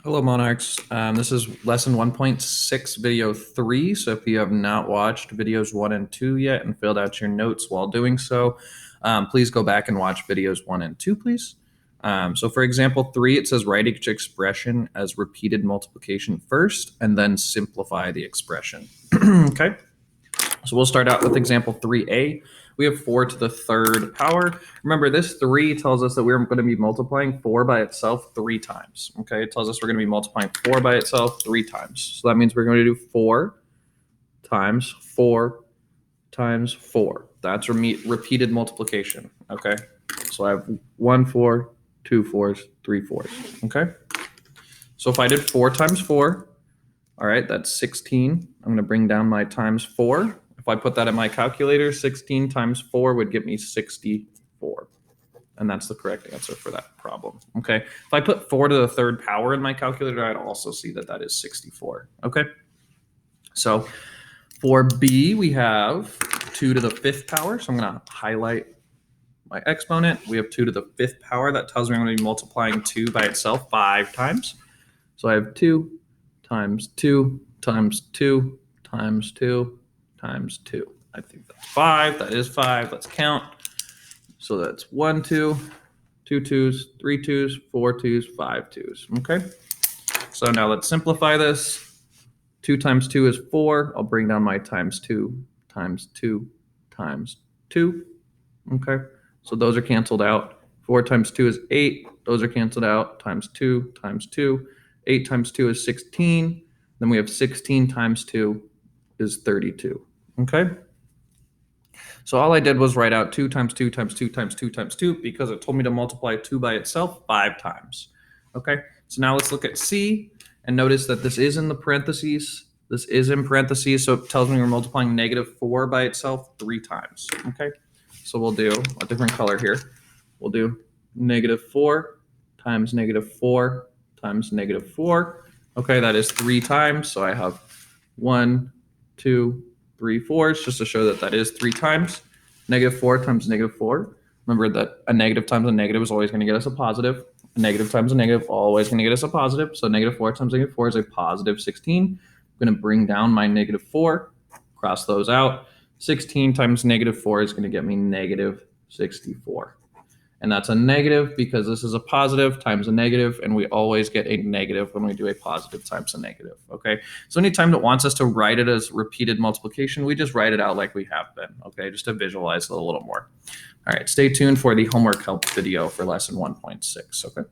Hello, Monarchs. This is lesson 1.6, video 3. So if you have not watched videos 1 and 2 yet and filled out your notes while doing so, please go back and watch videos 1 and 2, please. So for example 3, it says write each expression as repeated multiplication first and then simplify the expression. Okay, so we'll start out with example 3a. We have 4 to the third power. Remember, this 3 tells us that we're going to be multiplying 4 by itself 3 times. Okay, it tells us we're going to be multiplying 4 by itself 3 times. So that means we're going to do 4 times 4 times 4. That's repeated multiplication. Okay, so I have 1 4, 2 4s, 3 4s. Okay, so if I did 4 times 4, all right, that's 16. I'm going to bring down my times 4. If I put that in my calculator, 16 times 4 would get me 64. And that's the correct answer for that problem. Okay. If I put 4 to the third power in my calculator, I'd also see that that is 64. Okay. So for B, we have 2 to the 5th power. So I'm going to highlight my exponent. We have 2 to the 5th power. That tells me I'm going to be multiplying 2 by itself 5 times. So I have 2 times 2 times 2 times 2 times 2. I think that's 5. That is 5. Let's count. So that's 1 2, 2 2s, 3 2s, 4 2s, 5 2s. Okay. So now let's simplify this. 2 times 2 is 4. I'll bring down my times 2 times 2 times 2. Okay. So those are canceled out. 4 times 2 is 8. Those are canceled out. Times 2 times 2. 8 times 2 is 16. Then we have 16 times 2 is 32. Okay. So all I did was write out 2 times 2 times 2 times 2 times 2 because it told me to multiply 2 by itself 5 times. Okay. So now let's look at C and notice that this is in the parentheses. This is in parentheses. So it tells me we're multiplying -4 by itself 3 times. Okay. So we'll do a different color here. We'll do -4 times -4 times -4. Okay, that is 3 times. So I have 1, 2, 3 4s just to show that that is 3 times. -4 times -4. Remember that a negative times a negative is always going to get us a positive. A negative times a negative always going to get us a positive. So -4 times -4 is a positive 16. I'm going to bring down my -4, cross those out. 16 times -4 is going to get me -64. And that's a negative because this is a positive times a negative, and we always get a negative when we do a positive times a negative, okay? So anytime it wants us to write it as repeated multiplication, we just write it out like we have been, okay? Just to visualize it a little more. All right, stay tuned for the homework help video for lesson 1.6, okay?